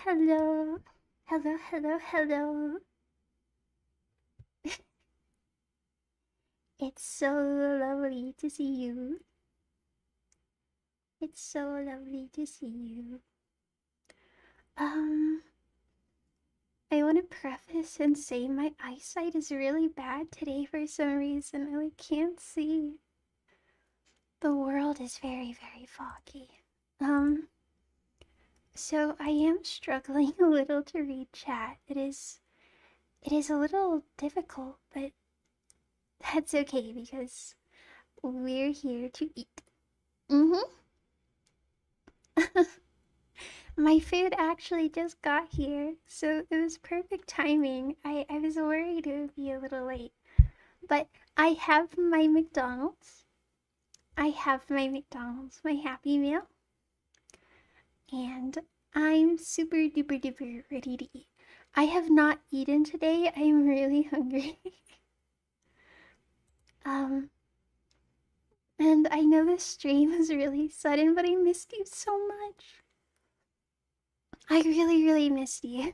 Hello. Hello, hello, hello. It's so lovely to see you. It's so lovely to see you. I want to preface and say my eyesight is really bad today for some reason. I can't see. The world is very, very foggy. So I am struggling a little to read chat. It is a little difficult, but that's okay because we're here to eat. My food actually just got here, so it was perfect timing. I was worried it would be a little late. But I have my McDonald's. My Happy Meal. And I'm super duper duper ready to eat. I have not eaten today. I'm really hungry. And I know this stream was really sudden, but I missed you so much. I really, really missed you.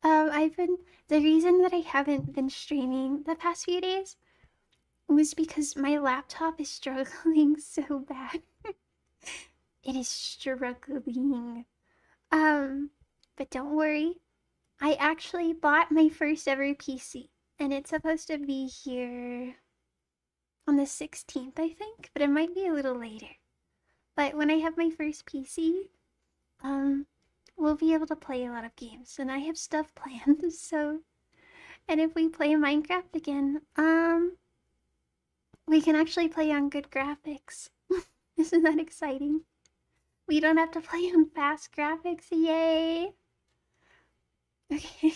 The reason that I haven't been streaming the past few days was because my laptop is struggling so bad. It is struggling. But don't worry. I actually bought my first ever PC, and it's supposed to be here on the 16th, I think, but it might be a little later. But when I have my first PC, we'll be able to play a lot of games, and I have stuff planned, so... And if we play Minecraft again, we can actually play on good graphics. Isn't that exciting? We don't have to play on fast graphics, yay! Okay.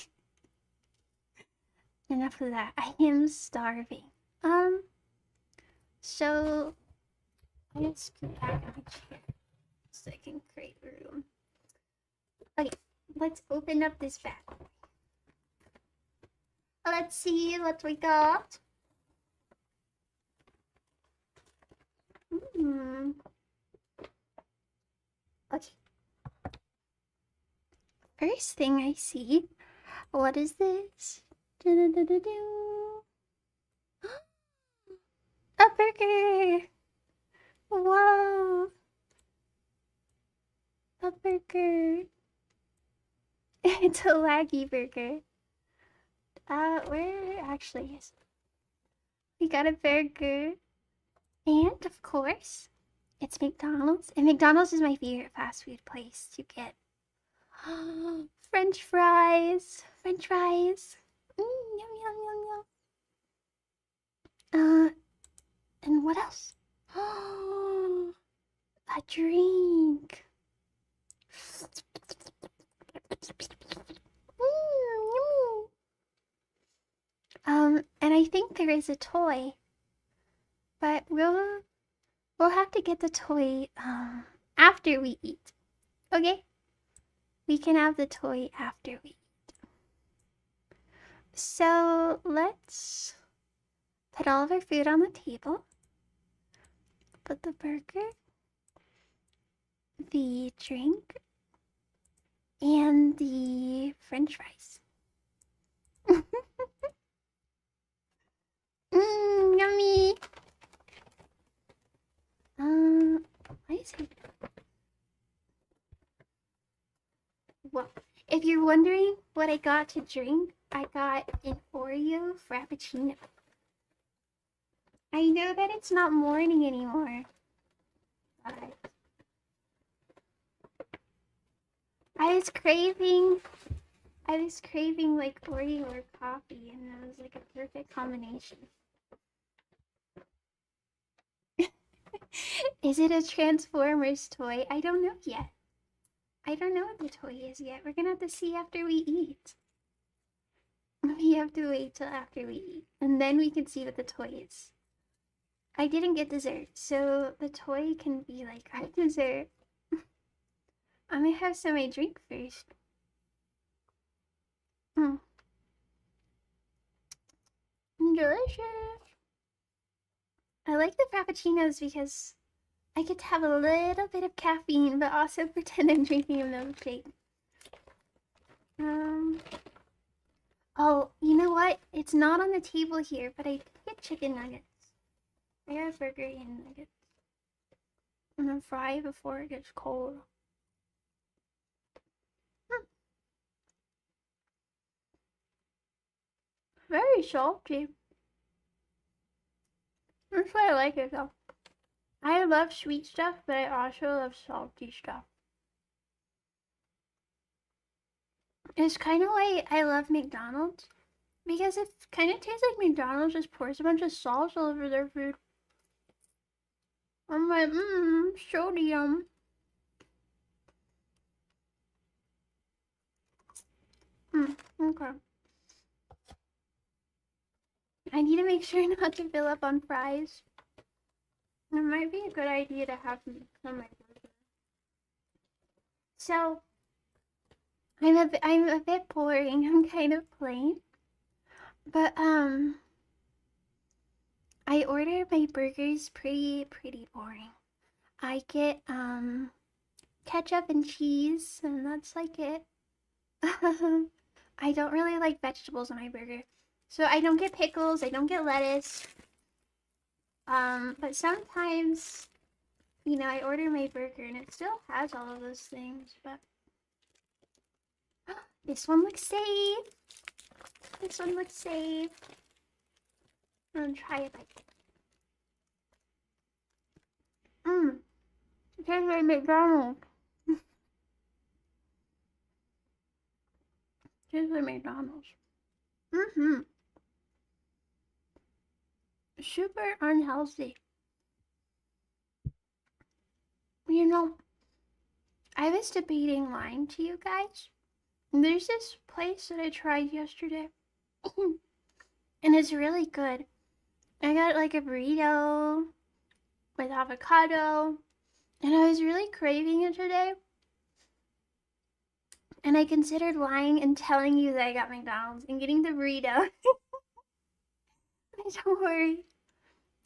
Enough of that. I am starving. So... I'm gonna scoot back in my chair so I can create room. Okay, let's open up this bag. Let's see what we got. Okay. First thing I see. What is this? A burger! Whoa! A burger. It's a laggy burger. Where actually is it? We got a burger. And, of course, it's McDonald's. And McDonald's is my favorite fast food place to get French fries. French fries. Yum, yum, yum, yum. And what else? A drink. And I think there is a toy. But we'll have to get the toy after we eat. Okay? We can have the toy after we eat. So let's put all of our food on the table. Put the burger, the drink, and the French fries. Yummy! Why is it? Well, if you're wondering what I got to drink, I got an Oreo Frappuccino. I know that it's not morning anymore, but I was craving like Oreo or coffee, and that was like a perfect combination. Is it a Transformers toy? I don't know yet. I don't know what the toy is yet. We're gonna have to see after we eat. We have to wait till after we eat, and then we can see what the toy is. I didn't get dessert, so the toy can be like our dessert. I'm gonna have some of my drink first. Delicious. I like the frappuccinos because I get to have a little bit of caffeine, but also pretend I'm drinking a milkshake. Oh, you know what? It's not on the table here, but I get chicken nuggets. I got a burger and nuggets. I'm gonna fry before it gets cold. Very salty. That's why I like it though. I love sweet stuff, but I also love salty stuff. It's kind of why I love McDonald's, because it kind of tastes like McDonald's just pours a bunch of sauce all over their food. I'm like, sodium. Okay. I need to make sure not to fill up on fries. It might be a good idea to have some on my burger. So, I'm a bit boring. I'm kind of plain. But, I order my burgers pretty boring. I get, ketchup and cheese, and that's like it. I don't really like vegetables on my burger. So I don't get pickles, I don't get lettuce. But sometimes, you know, I order my burger and it still has all of those things, but this one looks safe. This one looks safe. I'm gonna try it like it tastes like McDonald's. Tastes like McDonald's. Super unhealthy. You know, I was debating lying to you guys. There's this place that I tried yesterday. And it's really good. I got like a burrito with avocado. And I was really craving it today. And I considered lying and telling you that I got McDonald's and getting the burrito. Don't worry.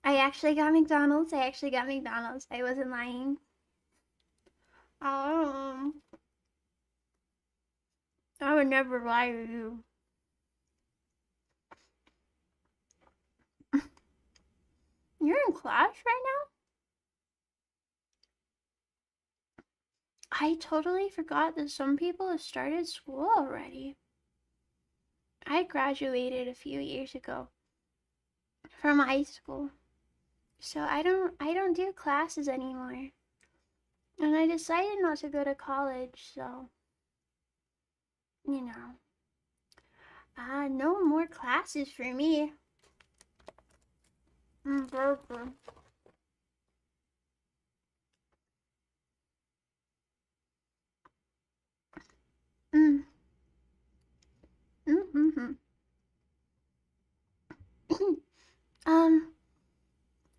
I actually got McDonald's. I wasn't lying. I would never lie to you. You're in class right now? I totally forgot that some people have started school already. I graduated a few years ago from high school. So I don't do classes anymore. And I decided not to go to college, so you know. No more classes for me. Burger.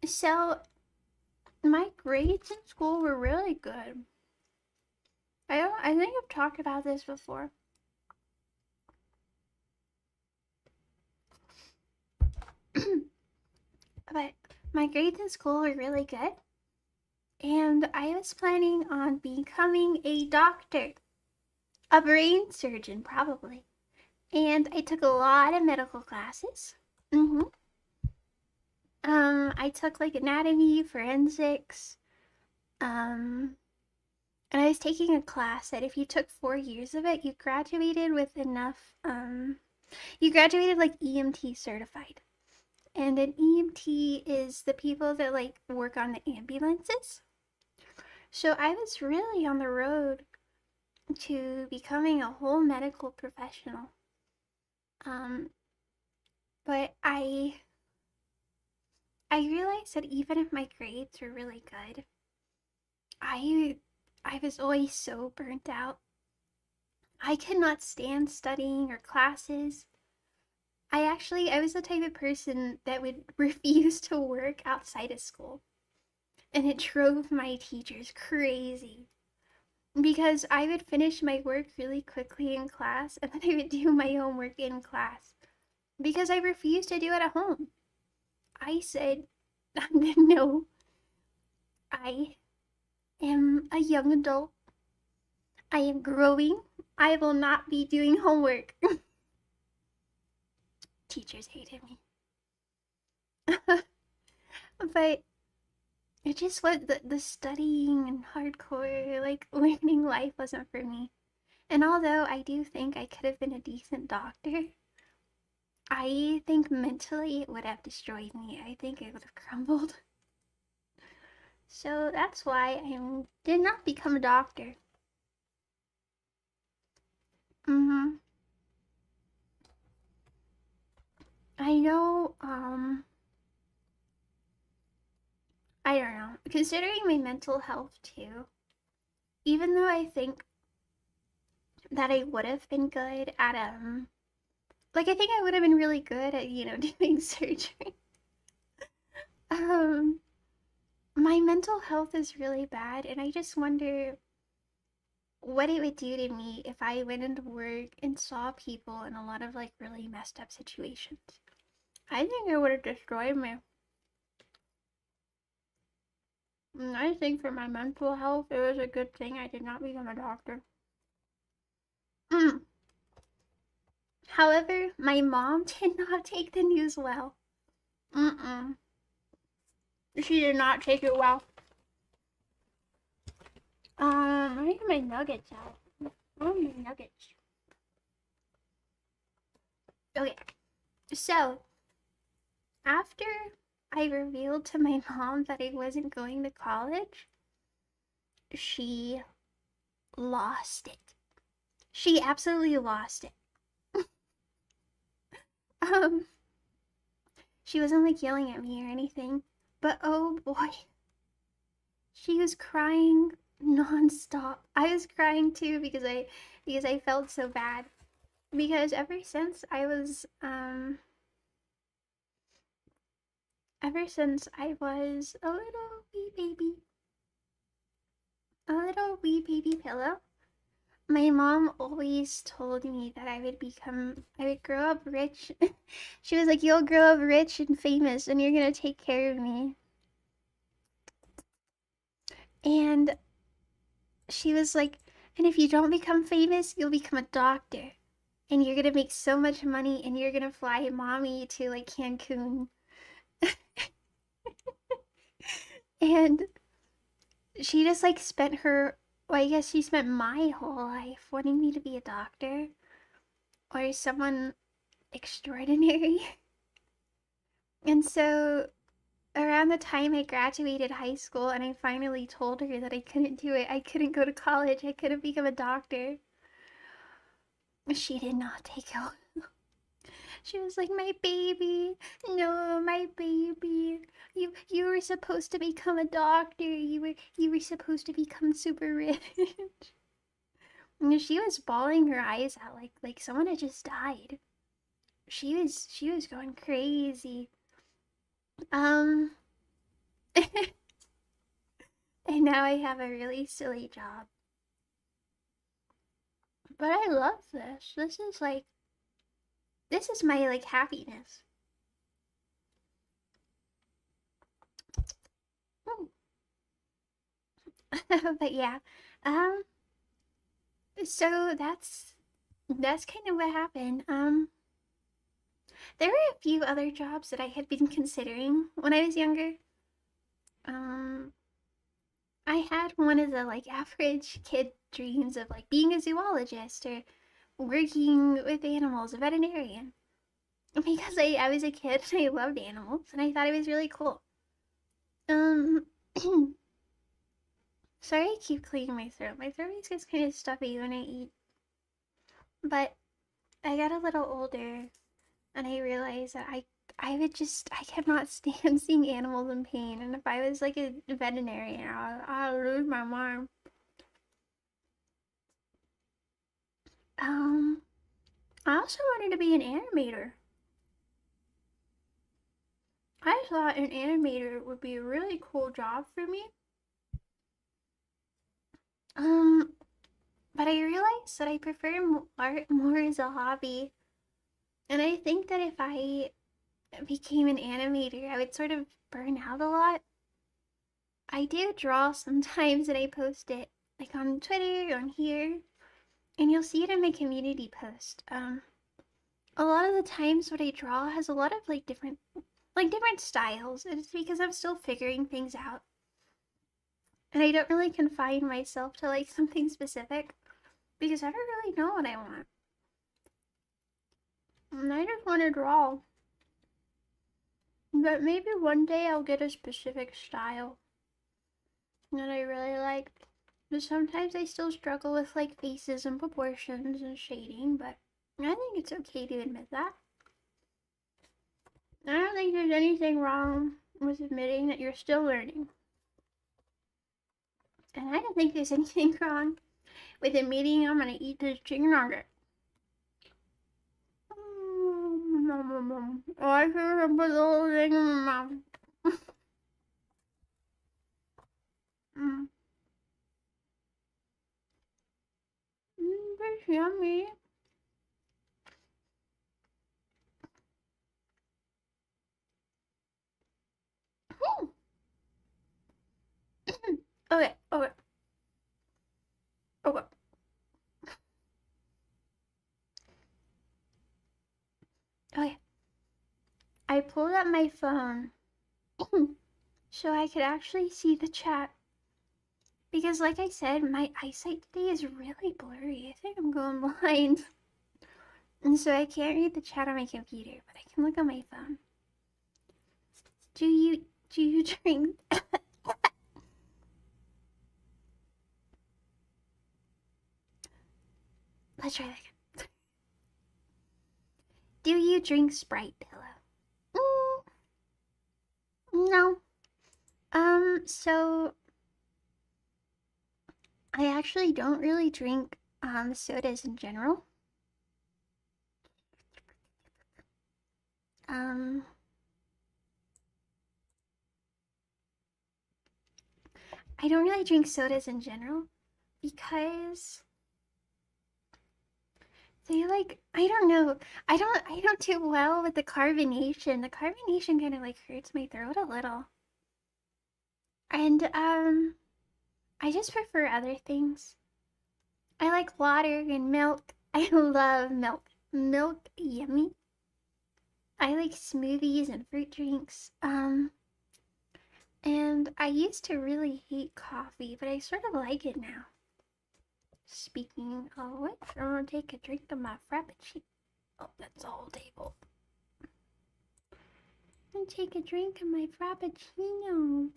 So my grades in school were really good. I think I've talked about this before. But my grades in school were really good. And I was planning on becoming a doctor. A brain surgeon, probably. And I took a lot of medical classes. I took like anatomy, forensics, and I was taking a class that if you took 4 years of it, you graduated with enough, you graduated like EMT certified. And an EMT is the people that like work on the ambulances. So I was really on the road to becoming a whole medical professional. But I realized that even if my grades were really good, I was always so burnt out. I could not stand studying or classes. I was the type of person that would refuse to work outside of school. And it drove my teachers crazy. Because I would finish my work really quickly in class and then I would do my homework in class. Because I refused to do it at home. I said, no, I am a young adult. I am growing. I will not be doing homework. Teachers hated me. But it just was the studying and hardcore, like, learning life wasn't for me. And although I do think I could have been a decent doctor, I think mentally it would have destroyed me. I think I would have crumbled. So that's why I did not become a doctor. Mm-hmm. I know, I don't know. Considering my mental health too, even though I think that I would have been good at, like, I think I would have been really good at, doing surgery. Um, my mental health is really bad, and I just wonder what it would do to me if I went into work and saw people in a lot of, like, really messed up situations. I think it would have destroyed me. And I think for my mental health, it was a good thing I did not become a doctor. Mm. However, my mom did not take the news well. Mm-mm. She did not take it well. I need my nuggets out. I want my nuggets. Okay, so after I revealed to my mom that I wasn't going to college, she lost it. She absolutely lost it. Um, she wasn't like yelling at me or anything, but oh boy, she was crying nonstop. I was crying too because I felt so bad. Because ever since I was a little wee baby pillow, my mom always told me that I would grow up rich. She was like, you'll grow up rich and famous and you're gonna take care of me. And she was like, and if you don't become famous, you'll become a doctor. And you're gonna make so much money and you're gonna fly mommy to like Cancun. And she just like spent her, well, I guess she spent my whole life wanting me to be a doctor or someone extraordinary. And so around the time I graduated high school and I finally told her that I couldn't do it, I couldn't go to college, I couldn't become a doctor, she did not take it. She was like, my baby, no, my baby. You were supposed to become a doctor. You were supposed to become super rich. And she was bawling her eyes out like someone had just died. She was going crazy. Um and now I have a really silly job. But I love this. This is my like happiness. But yeah. Um so that's kind of what happened. There were a few other jobs that I had been considering when I was younger. Um I had one of the like average kid dreams of like being a zoologist or working with animals, a veterinarian. Because I was a kid and I loved animals and I thought it was really cool. Um Sorry I keep clearing my throat. My throat gets kind of stuffy when I eat. But I got a little older and I realized that I could not stand seeing animals in pain. And if I was like a veterinarian, I'll lose my mind. Um, I also wanted to be an animator. I thought an animator would be a really cool job for me. Um, but I realized that I prefer art more as a hobby. And I think that if I became an animator, I would sort of burn out a lot. I do draw sometimes and I post it like on Twitter or on here, and you'll see it in my community post. A lot of the times what I draw has a lot of like different styles, and it's because I'm still figuring things out. And I don't really confine myself to like something specific because I don't really know what I want. And I just want to draw. But maybe one day I'll get a specific style that I really like. But sometimes I still struggle with like faces and proportions and shading, but I think it's okay to admit that. I don't think there's anything wrong with admitting that you're still learning. And I don't think there's anything wrong with admitting I'm gonna eat this chicken nugget. Oh, I should have put the whole thing in my mouth. That's yummy. Okay. I pulled up my phone so I could actually see the chat. Because like I said, my eyesight today is really blurry. I think I'm going blind. And so I can't read the chat on my computer, but I can look on my phone. Do you drink? Let's try that again. Do you drink Sprite, Pillow? No. So I actually don't really drink sodas in general. I don't really drink sodas in general because they like, I don't know. I don't do well with the carbonation. The carbonation kind of like hurts my throat a little. And I just prefer other things. I like water and milk. I love milk. Milk, yummy. I like smoothies and fruit drinks. And I used to really hate coffee, but I sort of like it now. Speaking of which, I'm gonna take a drink of my frappuccino. Oh, that's the whole table. I'm gonna take a drink of my frappuccino.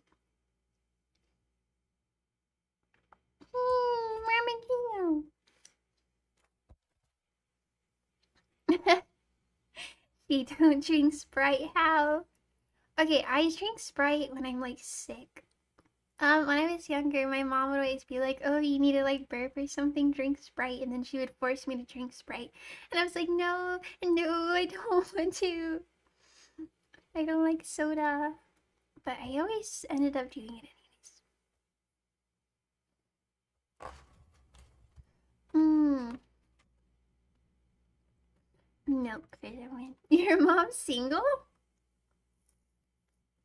Frappuccino. You don't drink Sprite, how? Okay, I drink Sprite when I'm like sick. When I was younger, my mom would always be like, "Oh, you need to like burp or something, drink Sprite," and then she would force me to drink Sprite, and I was like, "No, I don't want to. I don't like soda," but I always ended up doing it anyways. Milk vitamin. Your mom's single?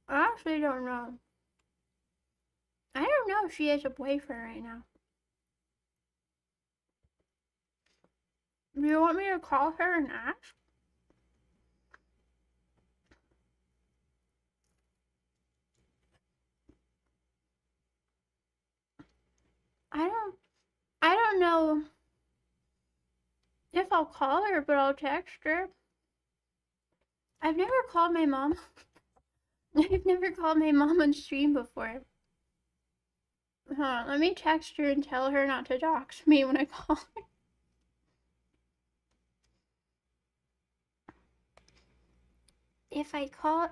I actually don't know. I don't know if she has a boyfriend right now. Do you want me to call her and ask? I don't know if I'll call her, but I'll text her. I've never called my mom. I've never called my mom on stream before. Let me text her and tell her not to dox me when I call her. If I call...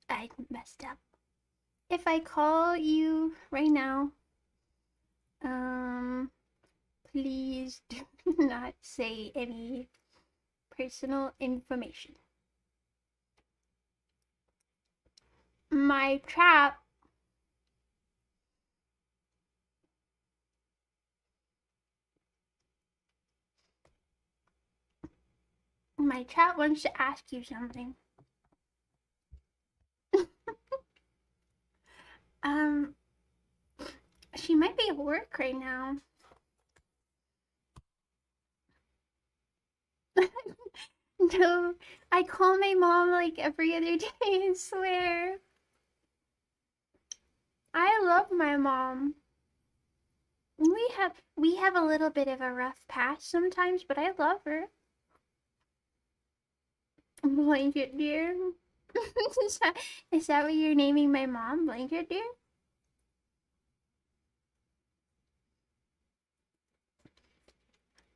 I messed up. If I call you right now, please do not say any personal information. My chat wants to ask you something. work right now. No, I call my mom like every other day, I swear. I love my mom. We have a little bit of a rough patch sometimes, but I love her. Blanket dear. Is that what you're naming my mom? Blanket dear?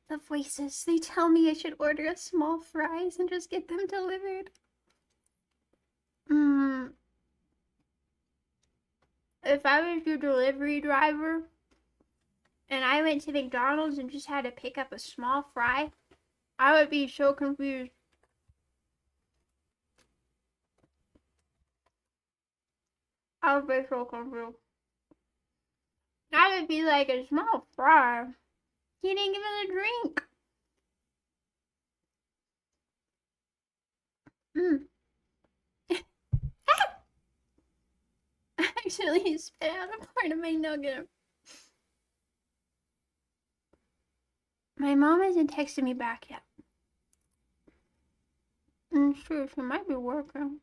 The voices, they tell me I should order a small fries and just get them delivered. If I was your delivery driver and I went to McDonald's and just had to pick up a small fry, I would be so confused. I would be so confused. I would be like, a small fry? You didn't give it a drink. Actually spit out a part of my nugget. My mom hasn't texted me back yet. I'm sure she might be working.